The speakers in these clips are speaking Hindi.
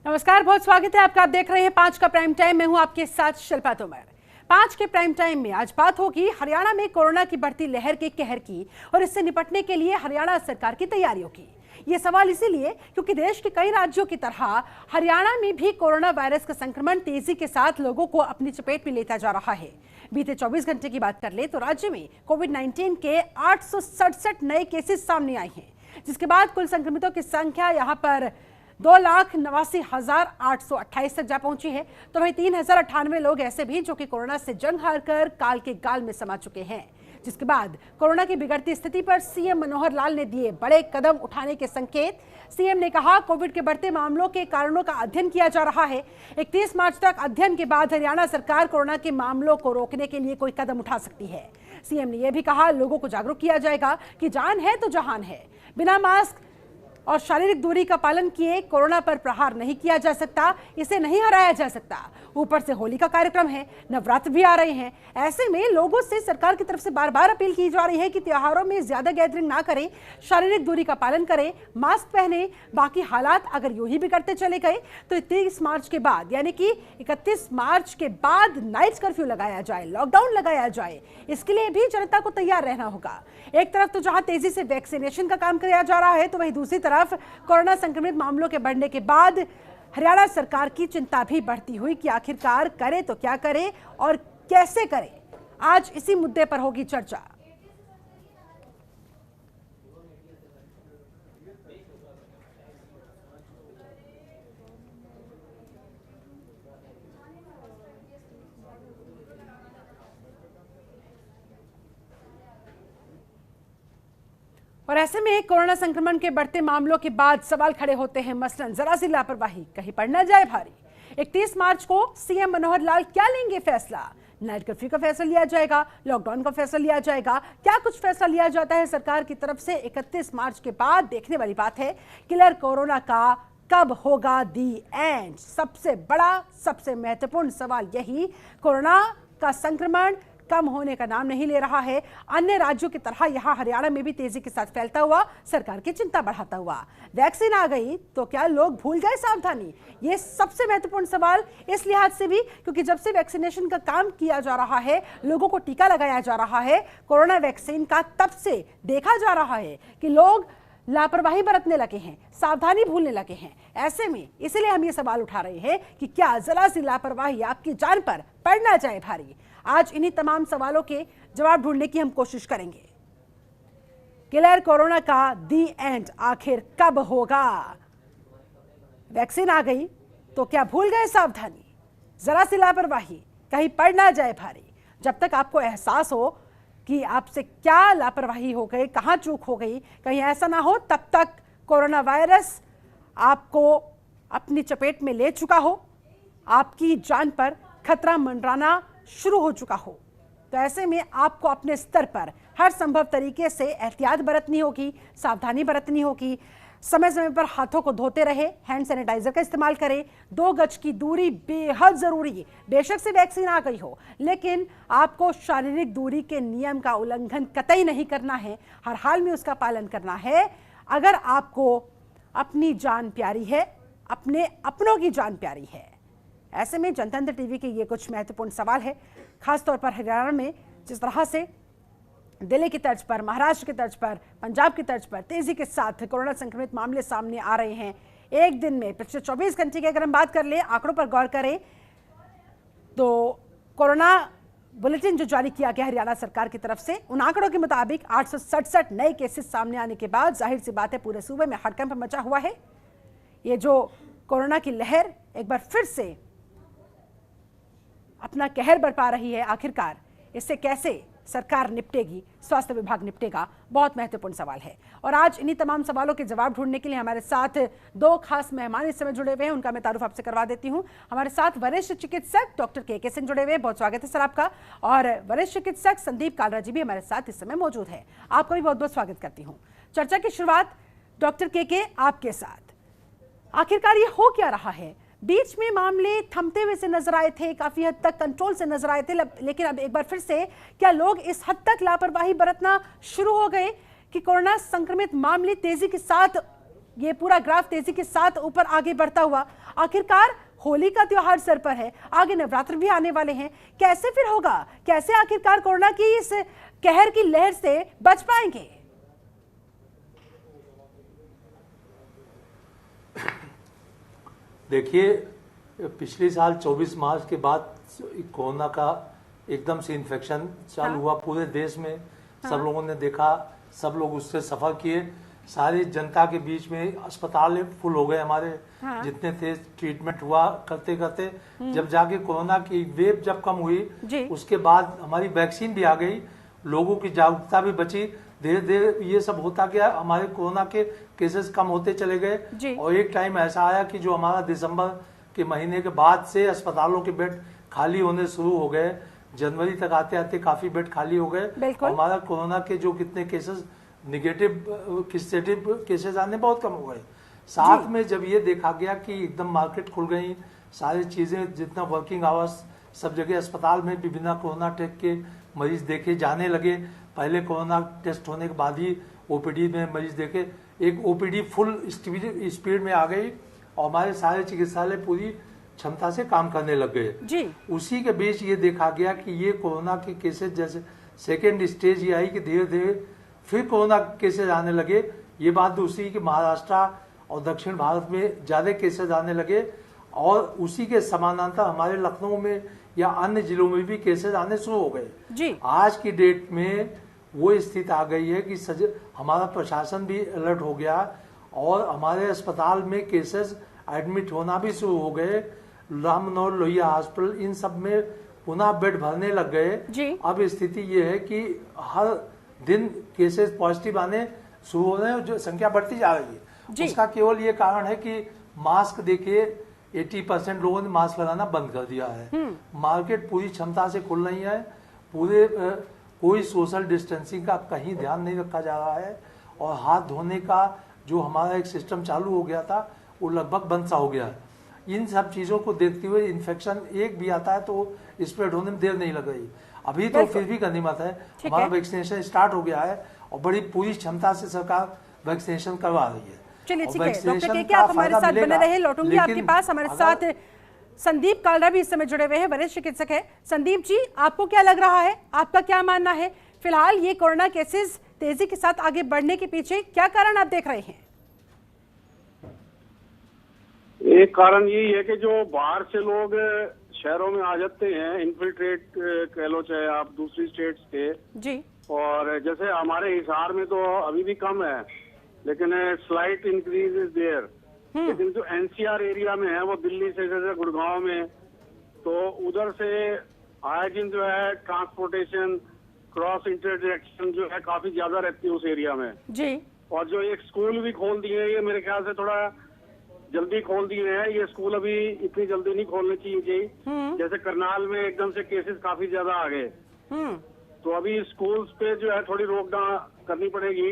नमस्कार, बहुत स्वागत है आपका। आप देख रहे हैं 5 का प्राइम टाइम। मैं हूं आपके साथ शिल्पा तोमर। 5 के प्राइम टाइम में आज बात होगी हरियाणा में कोरोना की बढ़ती लहर के कहर की और इससे निपटने के लिए हरियाणा सरकार की तैयारियों की। ये सवाल इसीलिए क्योंकि देश के कई राज्यों की तरह हरियाणा में भी कोरोना वायरस का संक्रमण तेजी के साथ लोगों को अपनी चपेट में लेता जा रहा है। बीते 24 घंटे की बात कर ले तो राज्य में कोविड-19 के 867 नए केसेस सामने आए हैं, जिसके बाद कुल संक्रमितों की संख्या यहां पर 2,89,828 तक जा पहुंची है। तो वहीं 3,098 लोग ऐसे भी जो कि कोरोना से जंग हारकर काल के गाल में समा चुके हैं, जिसके बाद कोरोना की बिगड़ती स्थिति पर सीएम मनोहर लाल ने दिए बड़े कदम उठाने के संकेत। सीएम ने कहा, कोविड के बढ़ते मामलों के कारणों का अध्ययन किया जा रहा है। 31 मार्च तक अध्ययन के बाद हरियाणा सरकार कोरोना के मामलों को रोकने के लिए कोई कदम उठा सकती है। सीएम ने यह भी कहा, लोगों को जागरूक किया जाएगा कि जान है तो जहान है। बिना मास्क और शारीरिक दूरी का पालन किए कोरोना पर प्रहार नहीं किया जा सकता, इसे नहीं हराया जा सकता। ऊपर से होली का कार्यक्रम है, नवरात्र भी आ रहे हैं। ऐसे में लोगों से सरकार की तरफ से बार बार अपील की जा रही है कि त्योहारों में ज्यादा गैदरिंग ना करें, शारीरिक दूरी का पालन करें, मास्क पहने। बाकी हालात अगर यूं ही बिगड़ते चले गए तो 30 मार्च के बाद यानी कि 31 मार्च के बाद नाइट कर्फ्यू लगाया जाए, लॉकडाउन लगाया जाए। इसके लिए भी जनता को तैयार रहना होगा। एक तरफ तो जहां तेजी से वैक्सीनेशन का काम किया जा रहा है, तो वहीं दूसरी तरफ कोरोना संक्रमित मामलों के बढ़ने के बाद हरियाणा सरकार की चिंता भी बढ़ती हुई कि आखिरकार करे तो क्या करे और कैसे करे। आज इसी मुद्दे पर होगी चर्चा। और ऐसे में कोरोना संक्रमण के बढ़ते मामलों के बाद सवाल खड़े होते हैं, मसलन जरा सी लापरवाही कहीं पड़ न जाए भारी। 31 मार्च को सीएम मनोहर लाल क्या लेंगे फैसला? नाइट कर्फ्यू का फैसला लिया जाएगा, लॉकडाउन का फैसला लिया जाएगा, क्या कुछ फैसला लिया जाता है सरकार की तरफ से? 31 मार्च के बाद देखने वाली बात है। किलर कोरोना का कब होगा दी एंड? सबसे बड़ा, सबसे महत्वपूर्ण सवाल यही। कोरोना का संक्रमण कम होने का नाम नहीं ले रहा है। अन्य राज्यों की तरह यहां हरियाणा में भी तेजी के साथ फैलता हुआ, सरकार की चिंता बढ़ाता हुआ। वैक्सीन आ गई तो क्या लोग भूल गए सावधानी? ये सबसे महत्वपूर्ण सवाल इस लिहाज से भी क्योंकि जब से वैक्सीनेशन का काम किया जा रहा है, लोगों को टीका लगाया जा रहा है कोरोना वैक्सीन का, तब से देखा जा रहा है कि लोग लापरवाही बरतने लगे हैं, सावधानी भूलने लगे हैं। ऐसे में इसलिए हम ये सवाल उठा रहे हैं कि क्या जरा सी लापरवाही आपकी जान पर पड़ ना जाए भारी। आज इन्हीं तमाम सवालों के जवाब ढूंढने की हम कोशिश करेंगे। किलर कोरोना का दी एंड आखिर कब होगा? वैक्सीन आ गई तो क्या भूल गए सावधानी? जरा सी लापरवाही कहीं पड़ ना जाए भारी। जब तक आपको एहसास हो कि आपसे क्या लापरवाही हो गई, कहां चूक हो गई, कहीं ऐसा ना हो, तब तक कोरोना वायरस आपको अपनी चपेट में ले चुका हो, आपकी जान पर खतरा मंडराना शुरू हो चुका हो। तो ऐसे में आपको अपने स्तर पर हर संभव तरीके से एहतियात बरतनी होगी, सावधानी बरतनी होगी। समय समय पर हाथों को धोते रहे, हैंड सैनिटाइजर का इस्तेमाल करें, 2 गज की दूरी बेहद जरूरी। बेशक से वैक्सीन आ गई हो, लेकिन आपको शारीरिक दूरी के नियम का उल्लंघन कतई नहीं करना है, हर हाल में उसका पालन करना है। अगर आपको अपनी जान प्यारी है, अपने अपनों की जान प्यारी है। ऐसे में जनतंत्र टीवी के ये कुछ महत्वपूर्ण सवाल है, खासतौर पर हरियाणा में जिस तरह से दिल्ली की तर्ज पर, महाराष्ट्र की तर्ज पर, पंजाब की तर्ज पर तेजी के साथ कोरोना संक्रमित मामले सामने आ रहे हैं। एक दिन में पिछले 24 घंटे की अगर हम बात कर ले, आंकड़ों पर गौर करें तो कोरोना बुलेटिन जो जारी किया गया हरियाणा सरकार की तरफ से, उन आंकड़ों के मुताबिक 867 नए केसेस सामने आने के बाद जाहिर सी बात है पूरे सूबे में हड़कंप मचा हुआ है। ये जो कोरोना की लहर एक बार फिर से अपना कहर बरपा रही है, आखिरकार इससे कैसे सरकार निपटेगी, स्वास्थ्य विभाग निपटेगा, बहुत महत्वपूर्ण सवाल है। और आज इन्हीं तमाम सवालों के जवाब ढूंढने के लिए हमारे साथ 2 खास मेहमान इस समय जुड़े हुए हैं। उनका मैं तारुफ आपसे करवा देती हूं। हमारे साथ वरिष्ठ चिकित्सक डॉक्टर के सिंह जुड़े हुए हैं, बहुत स्वागत है सर आपका। और वरिष्ठ चिकित्सक संदीप कालरा जी भी हमारे साथ इस समय मौजूद है, आपका भी बहुत बहुत स्वागत करती हूँ। चर्चा की शुरुआत डॉक्टर के आपके साथ। आखिरकार ये हो क्या रहा है? बीच में मामले थमते हुए से नजर आए थे, काफी हद तक कंट्रोल से नजर आए थे, लेकिन अब एक बार फिर से क्या लोग इस हद तक लापरवाही बरतना शुरू हो गए कि कोरोना संक्रमित मामले तेजी के साथ, ये पूरा ग्राफ तेजी के साथ ऊपर आगे बढ़ता हुआ आखिरकार होली का त्योहार सर पर है, आगे नवरात्र भी आने वाले हैं, कैसे फिर होगा? कैसे आखिरकार कोरोना की इस कहर की लहर से बच पाएंगे? देखिए, पिछले साल 24 मार्च के बाद कोरोना का एकदम से इन्फेक्शन चालू हुआ पूरे देश में। सब लोगों ने देखा, सब लोग उससे सफर किए। सारी जनता के बीच में अस्पताल फुल हो गए हमारे, जितने थे धीरेट्रीटमेंट हुआ करते करते। जब जाके कोरोना की वेव जब कम हुई, उसके बाद हमारी वैक्सीन भी आ गई, लोगों की जागरूकता भी बची। धीरे धीरे ये सब होता गया, हमारे कोरोना के केसेस कम होते चले गए। और एक टाइम ऐसा आया कि जो हमारा दिसंबर के महीने के बाद से अस्पतालों के बेड खाली होने शुरू हो गए। जनवरी तक आते आते काफी बेड खाली हो गए। हमारा कोरोना के जो कितने केसेस निगेटिव केसेस आने बहुत कम हो गए। साथ में जब ये देखा गया कि एकदम मार्केट खुल गई, सारी चीजें, जितना वर्किंग आवर्स, सब जगह अस्पताल में भी बिना कोरोना टेस्ट के मरीज देखे जाने लगे। पहले कोरोना टेस्ट होने के बाद ही ओपीडी में मरीज देखे। एक ओपीडी फुल स्पीड में आ गई और हमारे सारे चिकित्सालय पूरी क्षमता से काम करने लग गए। उसी के बीच ये देखा गया कि ये कोरोना के केसेस जैसे सेकेंड स्टेज ये आई कि धीरे धीरे फिर कोरोना केसेस आने लगे। ये बात दूसरी कि महाराष्ट्र और दक्षिण भारत में ज्यादा केसेस आने लगे और उसी के समानांतर हमारे लखनऊ में या अन्य जिलों में भी केसेस आने शुरू हो गए। आज की डेट में वो स्थिति आ गई है कि हमारा प्रशासन भी अलर्ट हो गया और हमारे अस्पताल में केसेस एडमिट होना भी शुरू हो गए। राम मनोहर लोहिया हॉस्पिटल, इन सब में पुनः बेड भरने लग गए। अब स्थिति ये है कि हर दिन केसेस पॉजिटिव आने शुरू हो रहे हैं, जो संख्या बढ़ती जा रही है। उसका केवल ये कारण है कि मास्क, देखिए 80% लोगों ने मास्क लगाना बंद कर दिया है। मार्केट पूरी क्षमता से खुल रही है, पूरे कोई सोशल डिस्टेंसिंग का कहीं ध्यान नहीं रखा जा रहा है और हाथ धोने का जो हमारा एक सिस्टम चालू हो गया था वो लगभग बंद सा हो गया है। इन सब चीजों को देखते हुए इन्फेक्शन एक भी आता है तो स्प्रेड होने में देर नहीं लग रही। अभी तो फिर भी गनीमत है, हमारा वैक्सीनेशन स्टार्ट हो गया है और बड़ी पूरी क्षमता से सरकार वैक्सीनेशन करवा रही है। चलिए ठीक है डॉक्टर के आप हमारे साथ बने रहे, लौटूंगी आपके पास। हमारे साथ संदीप कालरा भी इस समय जुड़े हुए हैं, वरिष्ठ चिकित्सक है। संदीप जी, आपको क्या लग रहा है, आपका क्या मानना है फिलहाल ये कोरोना केसेस तेजी के साथ आगे बढ़ने के पीछे क्या कारण आप देख रहे हैं? एक कारण यही है कि जो बाहर से लोग शहरों में आ जाते हैं, इन्फिल्ट्रेट कह लो चाहे आप दूसरी स्टेट्स के जी, और जैसे हमारे हिसार में तो अभी भी कम है लेकिन स्लाइट इंक्रीज इज देयर। लेकिन जो एनसीआर एरिया में है वो दिल्ली से, जैसे गुड़गांव में, तो उधर से आए दिन जो है ट्रांसपोर्टेशन, क्रॉस इंटरजेक्शन जो है काफी ज्यादा रहती है उस एरिया में जी। और जो एक स्कूल भी खोल दिए हैं, ये मेरे ख्याल से थोड़ा जल्दी खोल दिए हैं। ये स्कूल अभी इतनी जल्दी नहीं खोलने चाहिए। जैसे करनाल में एकदम से केसेस काफी ज्यादा आ गए, तो अभी स्कूल्स पे जो है थोड़ी रोकथाम करनी पड़ेगी।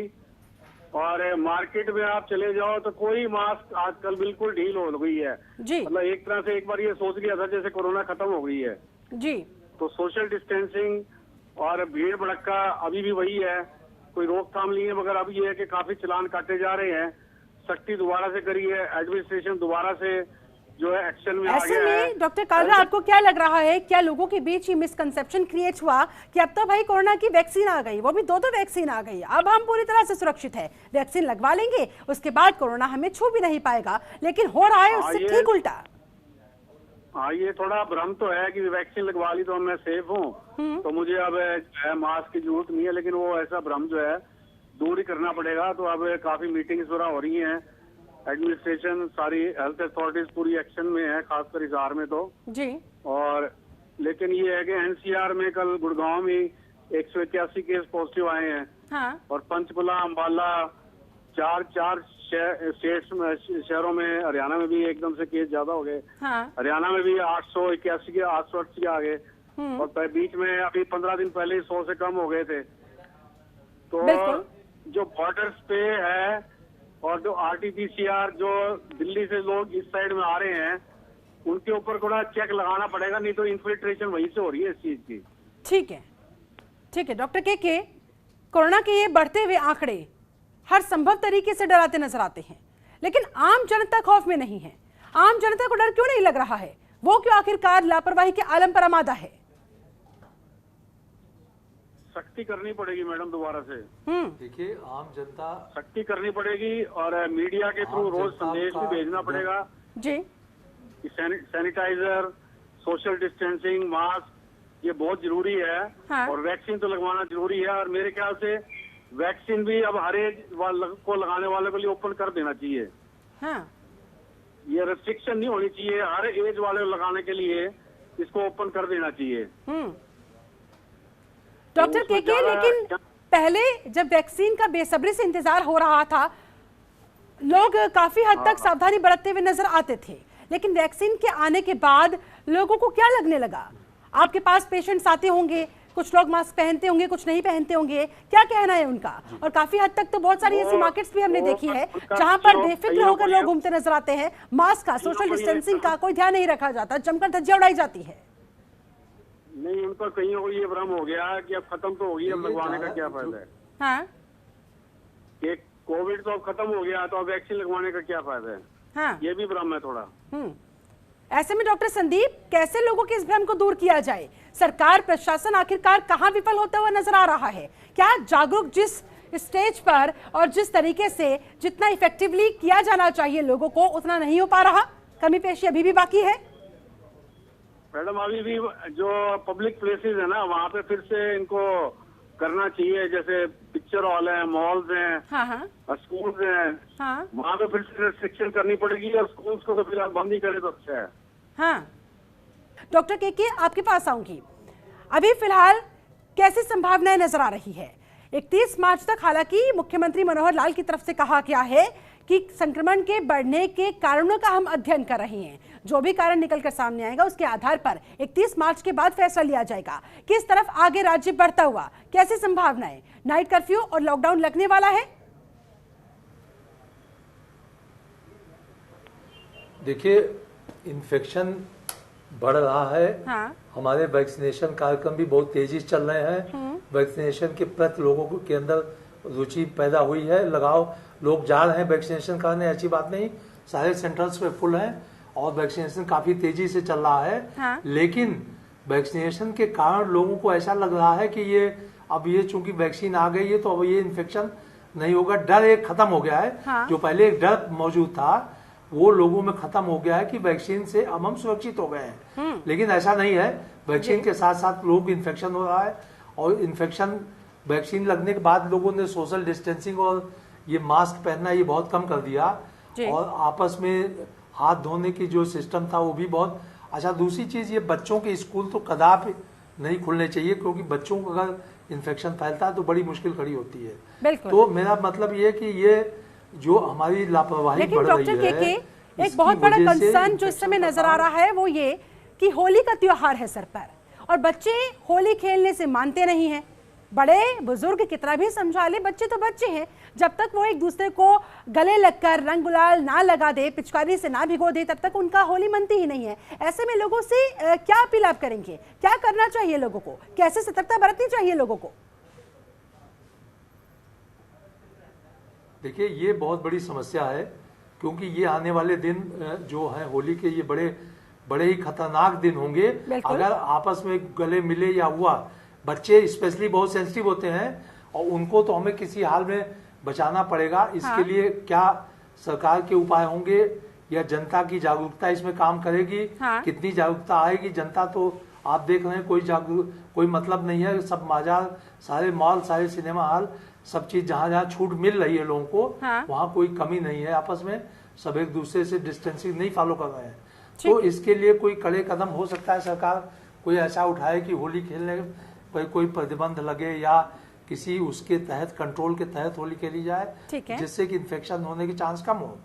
और मार्केट में आप चले जाओ तो कोई मास्क आजकल बिल्कुल ढील हो गई है जी। मतलब एक तरह से एक बार ये सोच लिया था जैसे कोरोना खत्म हो गई है जी, तो सोशल डिस्टेंसिंग और भीड़ भड़का अभी भी वही है, कोई रोकथाम नहीं है। मगर अब ये है कि काफी चालान काटे जा रहे हैं, सख्ती दोबारा से करी है, एडमिनिस्ट्रेशन दोबारा से जो है एक्शन में आ गया है। डॉक्टर कालरा, आपको क्या लग रहा है, क्या लोगों के बीच ये मिसकंसेप्शन क्रिएट हुआ कि अब तो भाई कोरोना की वैक्सीन आ गई, वो भी दो वैक्सीन आ गई, अब हम पूरी तरह से सुरक्षित है, वैक्सीन लगवा लेंगे उसके बाद कोरोना हमें छू भी नहीं पाएगा, लेकिन हो रहा है उससे ठीक उल्टा। हाँ, ये थोड़ा भ्रम तो है कि वैक्सीन लगवा ली तो मैं सेफ हूँ, तो मुझे अब मास्क की जरूरत नहीं है। लेकिन वो ऐसा भ्रम जो है दूर ही करना पड़ेगा। तो अब काफी मीटिंग्स वगैरह हो रही हैं, एडमिनिस्ट्रेशन, सारी हेल्थ अथॉरिटीज पूरी एक्शन में है, खासकर हिसार में तो जी। और लेकिन ये है कि एनसीआर में कल गुड़गांव में 181 केस पॉजिटिव आए हैं हाँ। और पंचकुला, अंबाला, चार स्टेट्स में, शहरों में, हरियाणा में भी एकदम से केस ज्यादा हो गए हाँ। हरियाणा में भी 881 के 880 आ गए और बीच में अभी 15 दिन पहले 100 से कम हो गए थे। तो जो बॉर्डर्स पे है और जो RT-PCR जो दिल्ली से लोग इस साइड में आ रहे हैं उनके ऊपर थोड़ा चेक लगाना पड़ेगा, नहीं तो इन्फिल्ट्रेशन वहीं से हो रही है इस चीज की। ठीक है डॉक्टर के कोरोना के ये बढ़ते हुए आंकड़े हर संभव तरीके से डराते नजर आते हैं, लेकिन आम जनता खौफ में नहीं है। आम जनता को डर क्यों नहीं लग रहा है? वो क्यों आखिरकार लापरवाही के आलम पर आमादा है? सख्ती करनी पड़ेगी मैडम दोबारा से। देखिए, आम जनता सख्ती करनी पड़ेगी और मीडिया के थ्रू रोज संदेश भी भेजना पड़ेगा जी कि सैनिटाइजर, सोशल डिस्टेंसिंग, मास्क ये बहुत जरूरी है। हाँ। और वैक्सीन तो लगवाना जरूरी है। और मेरे ख्याल से वैक्सीन भी अब हर एज को लगाने वाले के लिए ओपन कर देना चाहिए। हाँ। ये रेस्ट्रिक्शन नहीं होनी चाहिए, हर एज वाले लगाने के लिए इसको ओपन कर देना चाहिए। डॉक्टर केके, लेकिन पहले जब वैक्सीन का बेसब्री से इंतजार हो रहा था, लोग काफी हद तक सावधानी बरतते हुए नजर आते थे, लेकिन वैक्सीन के आने के बाद लोगों को क्या लगने लगा? आपके पास पेशेंट्स आते होंगे, कुछ लोग मास्क पहनते होंगे, कुछ नहीं पहनते होंगे, क्या कहना है उनका? और काफी हद तक तो बहुत सारी ऐसी मार्केट्स भी हमने देखी है जहां पर बेफिक्र होकर लोग घूमते नजर आते हैं। मास्क का, सोशल डिस्टेंसिंग का कोई ध्यान नहीं रखा जाता, जमकर धज्जियां उड़ाई जाती है। नहीं, उनका कहीं को ये भ्रम हो गया कि अब खत्म तो हो गई, अब लगवाने का क्या फायदा है। हाँ। कि कोविड तो अब खत्म हो गया तो अब वैक्सीन लगवाने का क्या फायदा है। हाँ। ये भी भ्रम है थोड़ा। ऐसे में डॉक्टर संदीप, कैसे लोगों के इस भ्रम को दूर किया जाए? सरकार, प्रशासन आखिरकार कहां विफल होता हुआ नजर आ रहा है? क्या जागरूक जिस स्टेज पर और जिस तरीके से जितना इफेक्टिवली किया जाना चाहिए लोगों को, उतना नहीं हो पा रहा? कमी पेशी अभी भी बाकी है? मैडम, अभी भी जो पब्लिक प्लेसेस है ना, वहाँ पे फिर से इनको करना चाहिए। जैसे पिक्चर हॉल है, मॉल्स हैं, हाँ। स्कूल्स हैं, हाँ। वहाँ पे फिर से रिस्ट्रिक्शन करनी पड़ेगी और स्कूल्स को तो फिर आप बंद ही करें तो अच्छा है। हाँ। डॉक्टर केके, आपके पास आऊंगी। अभी फिलहाल कैसी संभावनाएं नजर आ रही है? 31 मार्च तक हालांकि मुख्यमंत्री मनोहर लाल की तरफ से कहा गया है कि संक्रमण के बढ़ने के कारणों का हम अध्ययन कर रहे हैं, जो भी कारण निकलकर सामने आएगा उसके आधार पर 31 मार्च के बाद फैसला लिया जाएगा। किस तरफ आगे राज्य बढ़ता हुआ, कैसी संभावनाएं? नाइट कर्फ्यू और लॉकडाउन लगने वाला है? देखिए, इन्फेक्शन बढ़ रहा है। हाँ। हमारे वैक्सीनेशन कार्यक्रम भी बहुत तेजी से चल रहे हैं। वैक्सीनेशन के प्रति लोगों के अंदर रुचि पैदा हुई है, लगाव, लोग जा रहे हैं वैक्सीनेशन कराने, ऐसी बात नहीं। सारे सेंटर्स पे फुल हैं और वैक्सीनेशन काफी तेजी से चल रहा है। हाँ। लेकिन वैक्सीनेशन के कारण लोगों को ऐसा लग रहा है कि ये चूंकि वैक्सीन आ गई है तो अब ये इन्फेक्शन नहीं होगा। डर एक खत्म हो गया है। हाँ। जो पहले एक डर मौजूद था वो लोगों में खत्म हो गया है कि वैक्सीन से अब हम सुरक्षित हो गए हैं। लेकिन ऐसा नहीं है, वैक्सीन के साथ साथ लोगों को इन्फेक्शन हो रहा है। और इन्फेक्शन वैक्सीन लगने के बाद लोगों ने सोशल डिस्टेंसिंग और ये मास्क पहनना ये बहुत कम कर दिया। और आपस में हाथ धोने की जो सिस्टम था वो भी बहुत अच्छा। दूसरी चीज, ये बच्चों के स्कूल तो कदापि नहीं खुलने चाहिए, क्योंकि बच्चों को अगर इन्फेक्शन फैलता है तो बड़ी मुश्किल खड़ी होती है। तो मेरा मतलब ये कि ये जो हमारी लापरवाही बढ़ रही है, एक बहुत बड़ा कंसर्न जो इस समय नजर आ रहा है वो ये कि होली का त्योहार है सर पर, और बच्चे होली खेलने से मानते नहीं हैं। बड़े बुजुर्ग कितना भी समझा ले, बच्चे तो बच्चे हैं। जब तक वो एक दूसरे को गले लगकर रंग गुलाल ना लगा दे, पिचकारी से ना भिगो दे, तब तक उनका होली मनती ही नहीं है। ऐसे में लोगों से क्या अपील आप करेंगे? क्या करना चाहिए लोगों को? कैसे सतर्कता बरतनी चाहिए लोगों को? देखिए, ये बहुत बड़ी समस्या है, क्योंकि ये आने वाले दिन जो है होली के, ये बड़े ही खतरनाक दिन होंगे। अगर आपस में गले मिले या हुआ, बच्चे स्पेशली बहुत सेंसिटिव होते हैं और उनको तो हमें किसी हाल में बचाना पड़ेगा। इसके लिए क्या सरकार के उपाय होंगे या जनता की जागरूकता इसमें काम करेगी? कितनी जागरूकता आएगी? जनता तो आप देख रहे हैं कोई मतलब नहीं है। सब बाजार, सारे मॉल, सारे सिनेमा हॉल, सब चीज जहाँ जहाँ छूट मिल रही है लोगों को, वहाँ कोई कमी नहीं है। आपस में सब एक दूसरे से डिस्टेंसिंग नहीं फॉलो कर रहे हैं। तो इसके लिए कोई कड़े कदम हो सकता है, सरकार कोई ऐसा उठाए कि होली खेलने पर कोई प्रतिबंध लगे या किसी उसके तहत, कंट्रोल के तहत होली खेली जाए, जिससे कि इन्फेक्शन होने के चांस कम हो।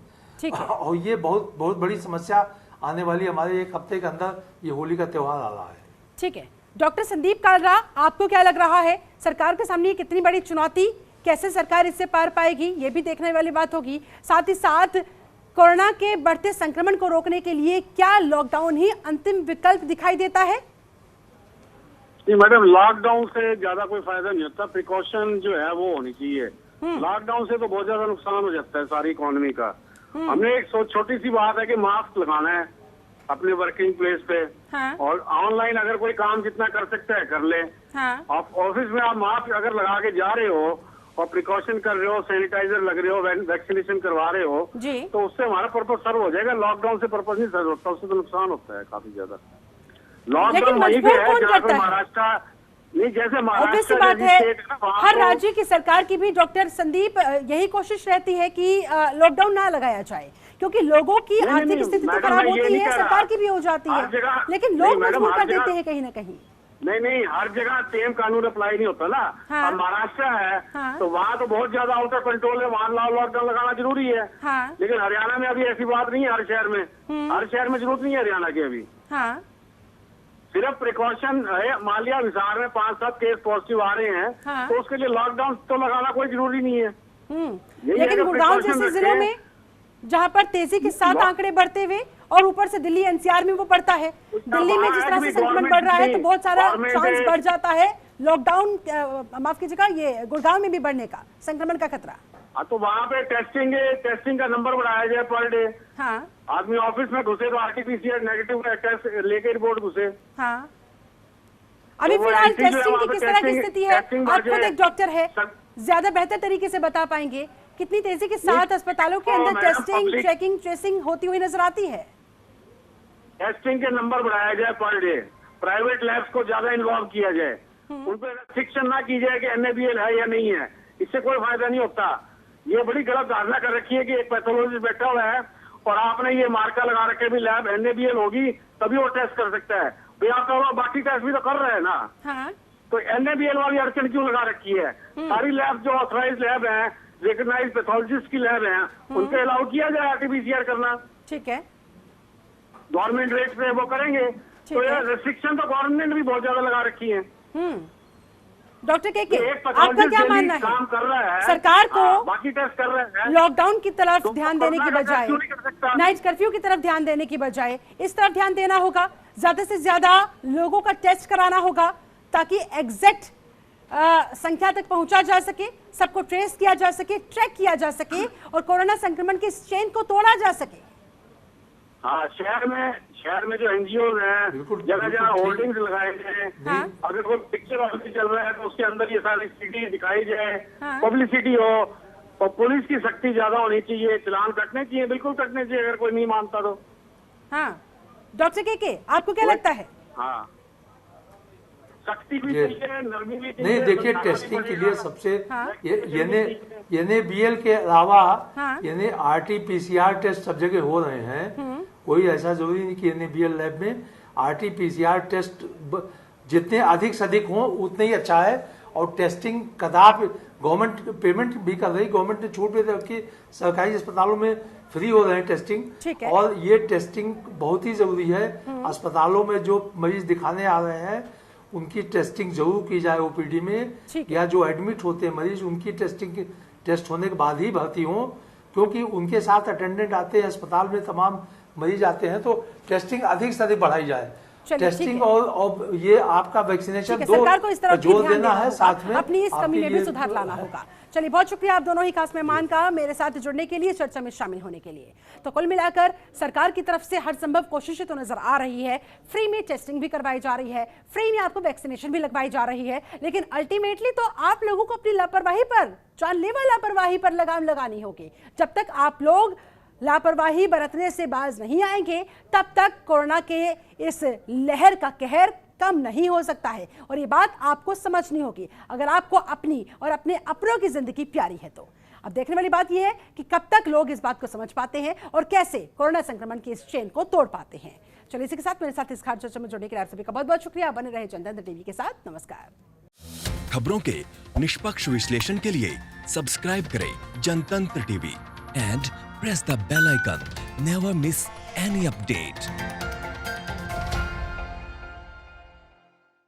और ये बहुत बहुत बड़ी समस्या आने वाली, हमारे एक हफ्ते के अंदर ये होली का त्योहार आ रहा है। ठीक है, डॉक्टर संदीप कालरा, आपको क्या लग रहा है, सरकार के सामने कितनी बड़ी चुनौती, कैसे सरकार इससे पार पाएगी, ये भी देखने वाली बात होगी। साथ ही साथ कोरोना के बढ़ते संक्रमण को रोकने के लिए क्या लॉकडाउन ही अंतिम विकल्प दिखाई देता है? जी मैडम, लॉकडाउन से ज्यादा कोई फायदा नहीं होता। प्रिकॉशन जो है वो होनी चाहिए। लॉकडाउन से तो बहुत ज्यादा नुकसान हो जाता है सारी इकोनॉमी का। हमने एक छोटी सी बात है कि मास्क लगाना है अपने वर्किंग प्लेस पे। हाँ। और ऑनलाइन अगर कोई काम जितना कर सकता है कर ले। हाँ। आप ऑफिस में आप मास्क अगर लगा के जा रहे हो और प्रिकॉशन कर रहे हो, सैनिटाइजर लग रहे हो, वैक्सीनेशन करवा रहे हो जी, तो उससे हमारा पर्पज सर्व हो जाएगा। लॉकडाउन से पर्पज नहीं सर्व होता, उससे तो नुकसान होता है काफी ज्यादा। लॉकडाउन वहीं पे है जहाँ पे महाराष्ट्र नहीं, जैसे ऑब्वियस बात है हर राज्य की सरकार की भी डॉक्टर संदीप यही कोशिश रहती है कि लॉकडाउन ना लगाया जाए, क्योंकि लोगों की आर्थिक स्थिति तो खराब होती है, सरकार की भी हो जाती है, लेकिन लोग मजबूर कर देते हैं कहीं ना कहीं। नहीं, हर जगह सेम कानून अप्लाई नहीं होता ना। हाँ। अब महाराष्ट्र है हाँ। तो वहाँ तो बहुत ज्यादा आउट ऑफ कंट्रोल है, वहाँ लॉकडाउन लगाना जरूरी है। हाँ। लेकिन हरियाणा में अभी ऐसी बात नहीं है। हर शहर में जरूरत नहीं है हरियाणा की अभी। हाँ। सिर्फ प्रिकॉशन है। मान लिया विसार में 5-7 केस पॉजिटिव आ रहे हैं। हाँ। तो उसके लिए लॉकडाउन तो लगाना कोई जरूरी नहीं है। लेकिन गुड़गांव जैसे जिलों में जहां पर तेजी के साथ आंकड़े बढ़ते हुए और ऊपर से दिल्ली एनसीआर में वो बढ़ता है, दिल्ली में जिस तरह से संक्रमण बढ़ रहा है तो बहुत सारा चांस बढ़ जाता है लॉकडाउन, माफ कीजिएगा, ये गुड़गांव में भी बढ़ने का संक्रमण का खतरा। तो वहाँ पे टेस्टिंग का नंबर बढ़ाया जाए पर डे। हाँ। आदमी ऑफिस में घुसे तो आरटीपीसीआर नेगेटिव टेस्ट लेके रिपोर्ट घुसे। हाँ। अभी फिलहाल टेस्टिंग की किस तरह की स्थिति है? आप खुद एक डॉक्टर है, ज्यादा बेहतर तरीके से बता पाएंगे कितनी तेजी के साथ अस्पतालों के अंदर टेस्टिंग, चेकिंग, ट्रेसिंग होती हुई नजर आती है? टेस्टिंग के नंबर बढ़ाया जाए पर डे, प्राइवेट लैब्स को ज्यादा इन्वॉल्व किया जाए, उन पर रिस्ट्रिक्शन ना की जाए कि एनएबीएल है या नहीं है, इससे कोई फायदा नहीं होता। ये बड़ी गलत धारणा कर रखी है कि एक पैथोलॉजिस्ट बैठा हुआ है और आपने ये मार्का लगा रखे भी लैब एनएबीएल होगी तभी वो टेस्ट कर सकता है। भैया आप बाकी टेस्ट भी तो कर रहे हैं ना। हाँ। तो एनएबीएल वाली अड़चन क्यों लगा रखी है? सारी लैब जो ऑथराइज लैब है, रिकॉग्नाइज्ड पैथोलॉजिस्ट की लैब है, उनको अलाउ किया जाए आरटीपीसीआर करना। ठीक है, गवर्नमेंट रेट पे वो करेंगे। तो ये रिस्ट्रिक्शन तो गवर्नमेंट ने भी बहुत ज्यादा लगा रखी है। डॉक्टर के आपका क्या मानना है? काम कर रहा है सरकार को बाकी टेस्ट कर रहे हैं, लॉकडाउन की तरफ तो ध्यान देने की बजाय, नाइट कर्फ्यू की तरफ ध्यान देने की बजाय इस तरफ ध्यान देना होगा, ज्यादा से ज्यादा लोगों का टेस्ट कराना होगा ताकि एग्जैक्ट संख्या तक पहुंचा जा सके, सबको ट्रेस किया जा सके, ट्रैक किया जा सके और कोरोना संक्रमण की इस चेन को तोड़ा जा सके। हाँ, शहर में जो एनजीओ हैं, जगह जगह होर्डिंग्स लगाए जाए। हाँ। अगर कोई पिक्चर ऑफिस चल रहा है तो उसके अंदर ये सारी सिटी दिखाई जाए। हाँ। पब्लिसिटी हो और पुलिस की सख्ती ज्यादा होनी चाहिए, चालान कटने चाहिए, बिल्कुल कटने चाहिए अगर कोई नहीं मानता तो। हाँ, डॉक्टर के आपको क्या लगता है? हाँ, सख्ती भी चाहिए, नरमी भी चाहिए। नहीं, देखिए टेस्टिंग के लिए सबसे एनएबीएल के अलावा यानी आरटीपीसीआर टेस्ट सब जगह हो रहे हैं। कोई ऐसा जरूरी नहीं कि एनएबीएल लैब में आरटीपीसीआर टेस्ट जितने अधिक से अधिक हों उतने ही अच्छा है। और टेस्टिंग कदाप गवर्नमेंट पेमेंट भी कर रही, गवर्नमेंट ने छूट भी दे रखी, सरकारी अस्पतालों में फ्री हो रहे हैं टेस्टिंग। और ये टेस्टिंग बहुत ही जरूरी है। अस्पतालों में जो मरीज दिखाने आ रहे हैं उनकी टेस्टिंग जरूर की जाए ओपीडी में, या जो एडमिट होते हैं मरीज उनकी टेस्ट होने के बाद ही भर्ती हो, क्योंकि उनके साथ अटेंडेंट आते हैं अस्पताल में, तमाम मरीज आते हैं। तो टेस्टिंग अधिक से अधिक बढ़ाई जाए। टेस्टिंग और ये आपका वैक्सीनेशन सरकार को इस तरफ जोर देना है, साथ में अपनी इस कमी में भी सुधार लाना होगा। चलिए, बहुत शुक्रिया आप दोनों ही खास मेहमान का मेरे साथ जुड़ने के लिए, चर्चा में शामिल होने के लिए। तो कुल मिलाकर सरकार की तरफ से हर संभव कोशिशें तो नजर आ रही है, फ्री में टेस्टिंग भी करवाई जा रही है, फ्री में आपको वैक्सीनेशन भी लगवाई जा रही है, लेकिन अल्टीमेटली तो आप लोगों को अपनी लापरवाही पर, जानलेवा लापरवाही पर लगाम लगानी होगी। जब तक आप लोग लापरवाही बरतने से बाज नहीं आएंगे तब तक कोरोना के इस लहर का कहर कम नहीं हो सकता है। और ये बात आपको समझनी होगी अगर आपको अपनी और अपने अपनों की जिंदगी प्यारी है तो। अब देखने वाली बात यह है कि कब तक लोग इस बात को समझ पाते हैं और कैसे कोरोना संक्रमण की इस चेन को तोड़ पाते हैं। चलिए, इसी के साथ मेरे साथ इस खास चर्चा में जुड़ने के लिए आप सभी का बहुत बहुत शुक्रिया। बने रहे जनतंत्र टीवी के साथ। नमस्कार। खबरों के निष्पक्ष विश्लेषण के लिए सब्सक्राइब करें जनतंत्र TV and press the bell icon. Never miss any update.